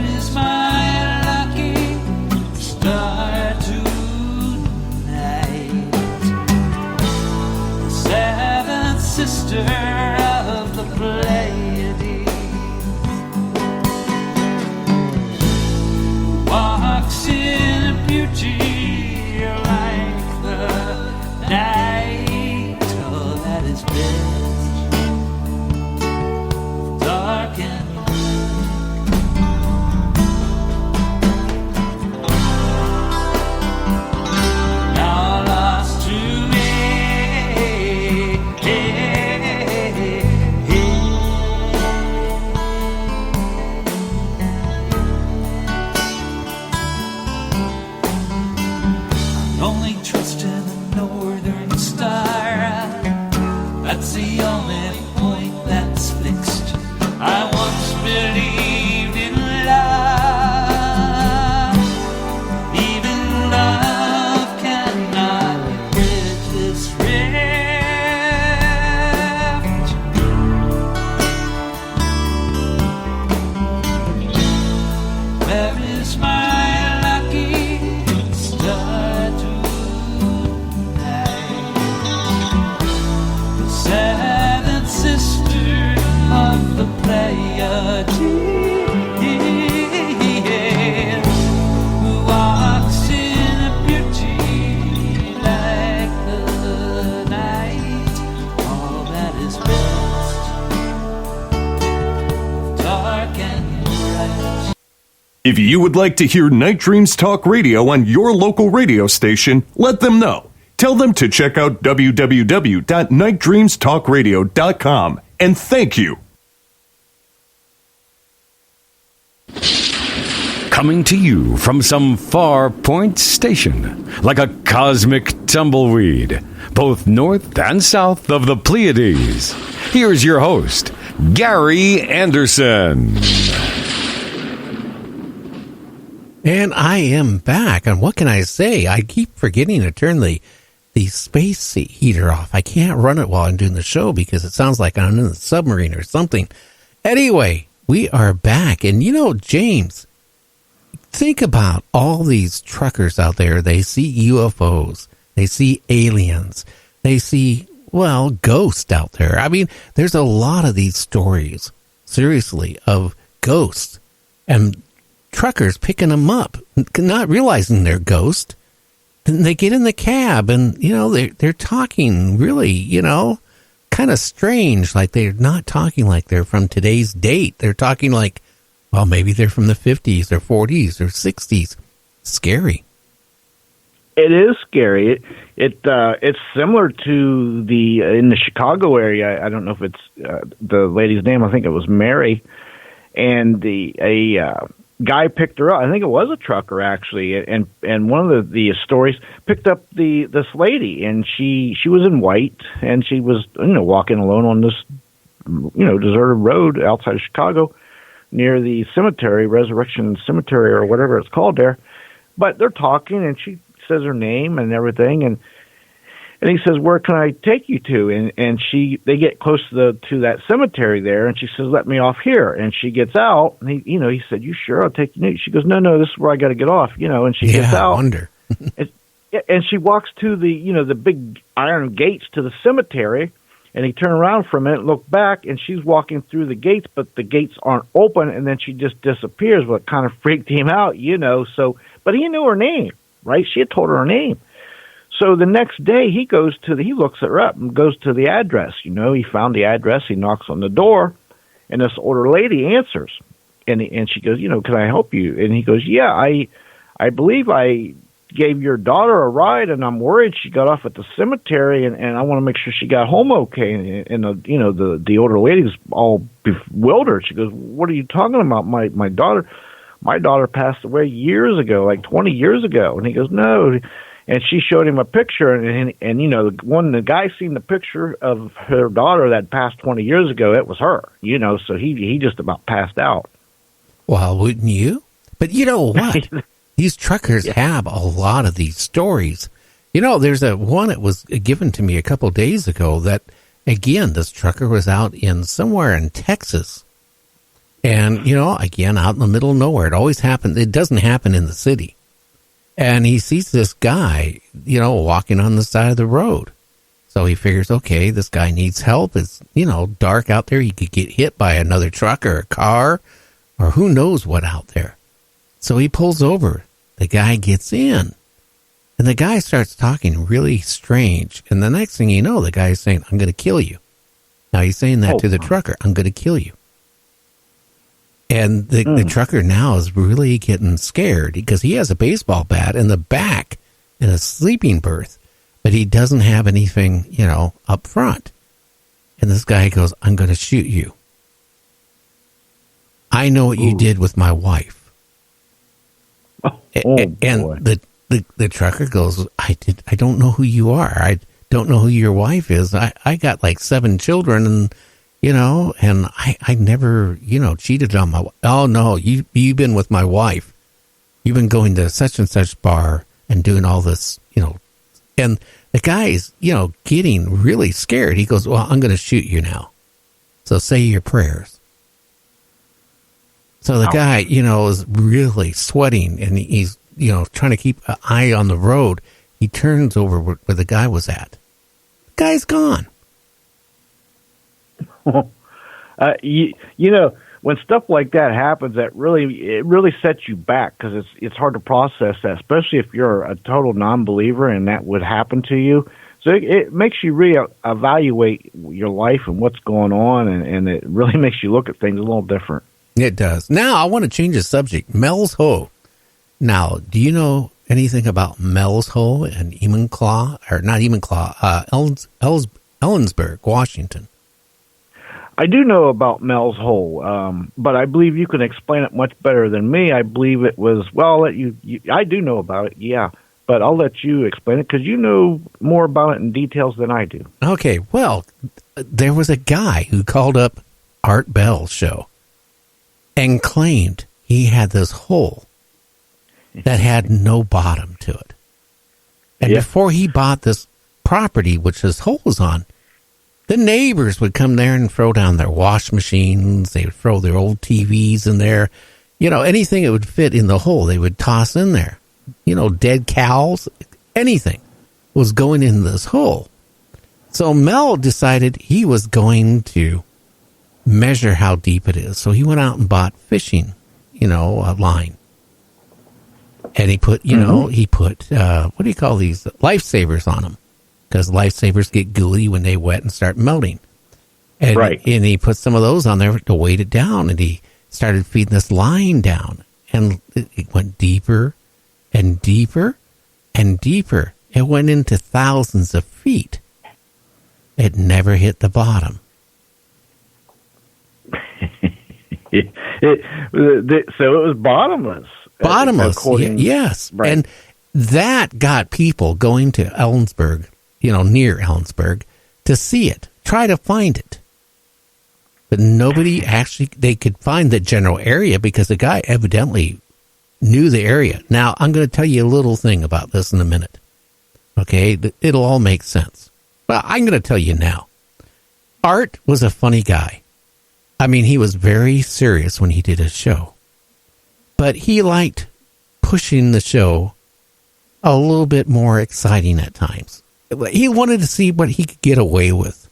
is my lucky star tonight? The seventh sister of the Pleiades walks in beauty like the night. Oh, that is best, dark and now lost to me. Only trust in the northern star. That's the only point that's fixed. I once believed in love. Even love cannot bridge this rift. Where is my lucky star tonight? The seventh sister of the Pleiades, who walks in a beauty like the night. All that is best, dark and bright. If you would like to hear Night Dreams Talk Radio on your local radio station, let them know. Tell them to check out www.nightdreamstalkradio.com. And thank you. Coming to you from some far point station, like a cosmic tumbleweed, both north and south of the Pleiades. Here's your host, Gary Anderson. And I am back, and what can I say? I keep forgetting to turn the space heater off. I can't run it while I'm doing the show because it sounds like I'm in a submarine or something. Anyway, we are back, and you know, James, think about all these truckers out there. They see UFOs, they see aliens, they see, well, ghosts out there. I mean, there's a lot of these stories, seriously, of ghosts and truckers picking them up, not realizing they're ghosts. And they get in the cab and, you know, they're talking really, you know, kind of strange. Like they're not talking like they're from today's date. They're talking like, well, maybe they're from the 50s or 40s or 60s. Scary. It is scary. It's similar to in the Chicago area. I don't know if it's the lady's name. I think it was Mary. And a guy picked her up. I think it was a trucker actually, and one of the stories picked up this lady, and she was in white, and she was walking alone on this deserted road outside of Chicago, near the cemetery, Resurrection Cemetery or whatever it's called there. But they're talking, and she says her name and everything, and he says, "Where can I take you to?" And they get close to that cemetery there, and she says, "Let me off here." And she gets out, and he said, "You sure? I'll take you." She goes, "No, this is where I got to get off." And she gets out. I wonder. and she walks to the big iron gates to the cemetery, and he turned around for a minute, looked back, and she's walking through the gates, but the gates aren't open, and then she just disappears. Well, it kind of freaked him out, So, but he knew her name, right? She had told her name. So the next day he looks her up and goes to the address. He found the address. He knocks on the door, and this older lady answers, and she goes, "Can I help you?" And he goes, "Yeah, I believe I gave your daughter a ride, and I'm worried she got off at the cemetery, and I want to make sure she got home okay." And the older lady's all bewildered. She goes, "What are you talking about? My daughter passed away years ago, like 20 years ago." And he goes, "No." And she showed him a picture, and the guy seen the picture of her daughter that passed 20 years ago, it was her, so he just about passed out. Well, wouldn't you? But you know what? These truckers have a lot of these stories. There's one that was given to me a couple of days ago that, again, this trucker was out somewhere in Texas, And, again, out in the middle of nowhere. It always happens. It doesn't happen in the city. And he sees this guy, walking on the side of the road. So he figures, okay, this guy needs help. It's, dark out there. He could get hit by another truck or a car or who knows what out there. So he pulls over. The guy gets in. And the guy starts talking really strange. And the next thing you know, the guy is saying, I'm going to kill you. Now he's saying that to the trucker, I'm going to kill you. And the trucker now is really getting scared because he has a baseball bat in the back in a sleeping berth, but he doesn't have anything, up front. And this guy goes, I'm going to shoot you. I know what you did with my wife. And the trucker goes, I don't know who you are. I don't know who your wife is. I got like 7 children and and I never, cheated on my wife. Oh, no, you've been with my wife. You've been going to such and such bar and doing all this, And the guy is, getting really scared. He goes, well, I'm going to shoot you now. So say your prayers. So the guy, is really sweating and he's, trying to keep an eye on the road. He turns over where the guy was at. The guy's gone. When stuff like that happens, it really sets you back because it's hard to process that, especially if you're a total non-believer and that would happen to you. So it makes you reevaluate your life and what's going on, and it really makes you look at things a little different. It does. Now I want to change the subject. Mel's Hole. Now, do you know anything about Mel's Hole and Ellensburg, Washington? I do know about Mel's Hole, but I believe you can explain it much better than me. I believe it was, well, I do know about it, yeah, but I'll let you explain it because you know more about it in details than I do. Okay, well, there was a guy who called up Art Bell's show and claimed he had this hole that had no bottom to it. And before he bought this property, which his hole was on, the neighbors would come there and throw down their wash machines. They would throw their old TVs in there. Anything that would fit in the hole, they would toss in there. Dead cows, anything was going in this hole. So Mel decided he was going to measure how deep it is. So he went out and bought fishing, a line. And he put, what do you call these? Lifesavers on them. Because lifesavers get gooey when they wet and start melting. And, and he put some of those on there to weight it down. And he started feeding this line down. And it went deeper and deeper and deeper. It went into thousands of feet. It never hit the bottom. So it was bottomless. Bottomless, yes. Right. And that got people going to Ellensburg, near Ellensburg, to see it, try to find it. But nobody they could find the general area because the guy evidently knew the area. Now, I'm going to tell you a little thing about this in a minute. Okay? It'll all make sense. But I'm going to tell you now. Art was a funny guy. I mean, he was very serious when he did his show. But he liked pushing the show a little bit more exciting at times. He wanted to see what he could get away with.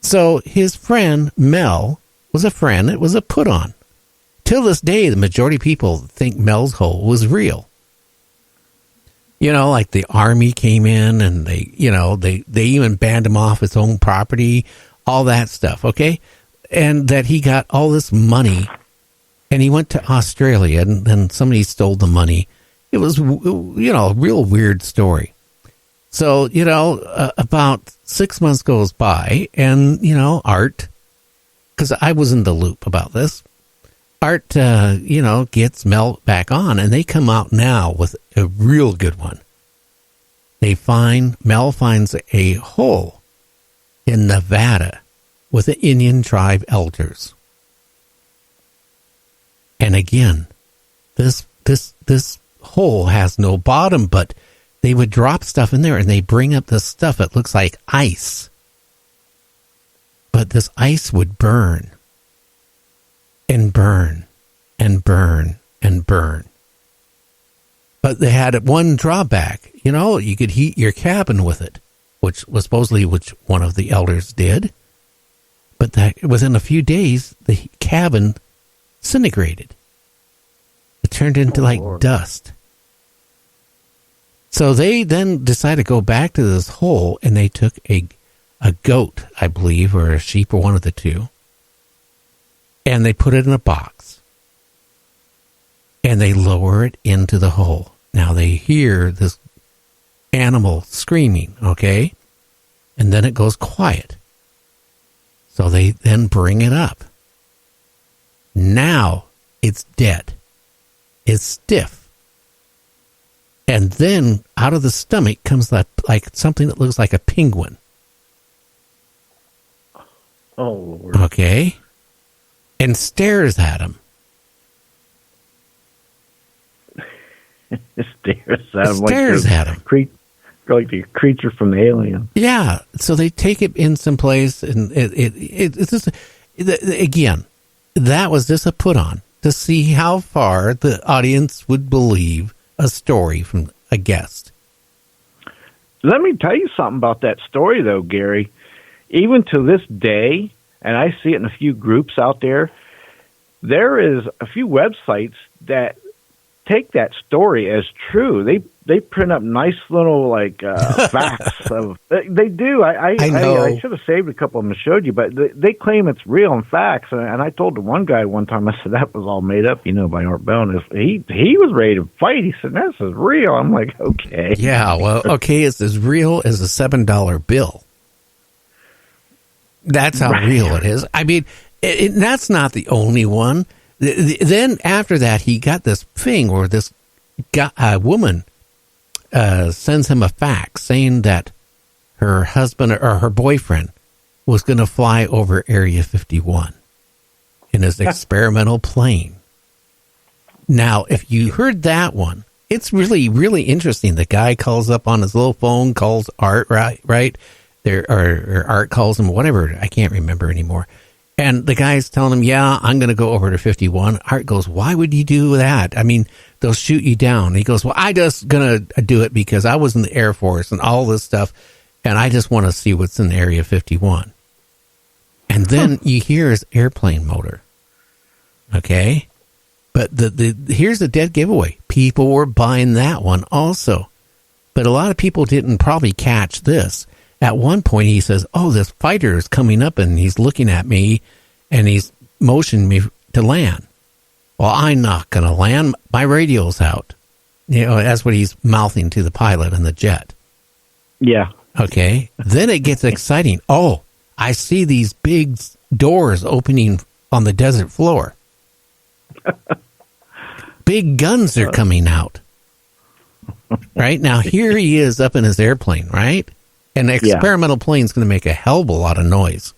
So his friend, Mel, was a friend. It was a put-on. Till this day, the majority of people think Mel's Hole was real. Like the army came in and they even banned him off his own property, all that stuff, okay? And that he got all this money and he went to Australia and then somebody stole the money. It was, a real weird story. So, about 6 months goes by and, Art, because I was in the loop about this, Art, gets Mel back on and they come out now with a real good one. Mel finds a hole in Nevada with the Indian tribe elders. And again, this hole has no bottom, but they would drop stuff in there and they bring up this stuff. It looks like ice. But this ice would burn and burn and burn and burn. But they had one drawback. You could heat your cabin with it, which was supposedly which one of the elders did. But that within a few days, the cabin disintegrated. It turned into like dust. So they then decided to go back to this hole, and they took a goat, I believe, or a sheep, or one of the two, and they put it in a box, and they lower it into the hole. Now they hear this animal screaming, okay? And then it goes quiet. So they then bring it up. Now it's dead. It's stiff. And then out of the stomach comes that like something that looks like a penguin. Oh, Lord. Okay. And stares at him. Stares at him. Like the creature from the Alien. Yeah. So they take it in some place, and it's just, again, that was just a put on to see how far the audience would believe a story from a guest. Let me tell you something about that story, though, Gary. Even to this day, and I see it in a few groups out there, there is a few websites that take that story as true. They print up nice little facts of they do. I know. I should have saved a couple of them and showed you, but they claim it's real and facts. And I told the one guy one time, I said that was all made up, by Art Bell. And he was ready to fight. He said this is real. I'm like, okay, yeah, well, okay, it's as real as a $7 bill. That's how real it is. I mean, that's not the only one. Then after that, he got this thing where this woman sends him a fax saying that her husband or her boyfriend was going to fly over Area 51 in his experimental plane. Now, if you heard that one, it's really, really interesting. The guy calls up on his little phone, calls Art, right? Or Art calls him, whatever. I can't remember anymore. And the guy's telling him, yeah, I'm going to go over to 51. Art goes, why would you do that? I mean, they'll shoot you down. He goes, well, I just going to do it because I was in the Air Force and all this stuff, and I just want to see what's in Area 51. And then you hear his airplane motor. Okay? But here's the dead giveaway. People were buying that one also. But a lot of people didn't probably catch this. At one point, he says, oh, this fighter is coming up, and he's looking at me, and he's motioning me to land. Well, I'm not going to land. My radio's out. That's what he's mouthing to the pilot in the jet. Yeah. Okay. Then it gets exciting. Oh, I see these big doors opening on the desert floor. Big guns are coming out. Right? Now, here he is up in his airplane, right? And the experimental plane's going to make a hell of a lot of noise.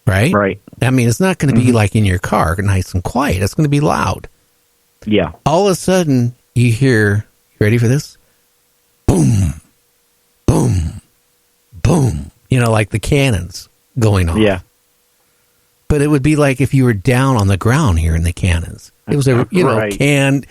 Right? Right. I mean, it's not going to be like in your car, nice and quiet. It's going to be loud. Yeah. All of a sudden, you hear, you ready for this? Boom, boom, boom. Like the cannons going off. Yeah. But it would be like if you were down on the ground hearing the cannons. It was a, right.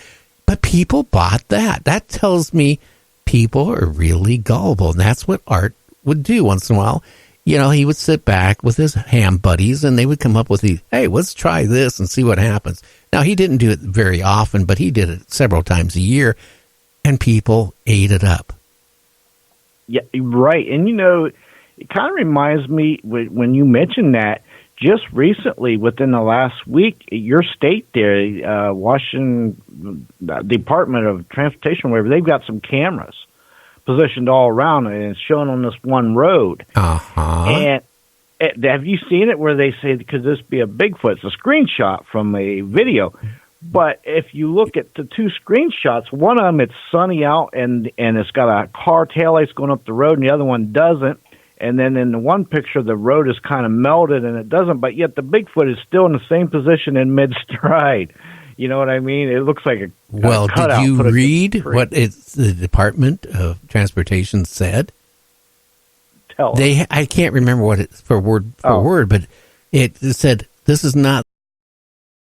But people bought that. That tells me people are really gullible. And that's what Art would do once in a while. He would sit back with his ham buddies and they would come up with hey, let's try this and see what happens. Now, he didn't do it very often, but he did it several times a year and people ate it up. Yeah, right. And, it kind of reminds me when you mentioned that just recently within the last week, your state there, Washington Department of Transportation, wherever, they've got some cameras positioned all around and it's shown on this one road. And have you seen it where they say, could this be a Bigfoot? It's a screenshot from a video. But if you look at the two screenshots, one of them, it's sunny out and it's got a car taillights going up the road and the other one doesn't. And then in the one picture, the road is kind of melted and it doesn't, but yet the Bigfoot is still in the same position in mid-stride. You know what I mean? It looks like a cutout. Did you read what the Department of Transportation said? Tell us. I can't remember what it's for word, but it said, this is not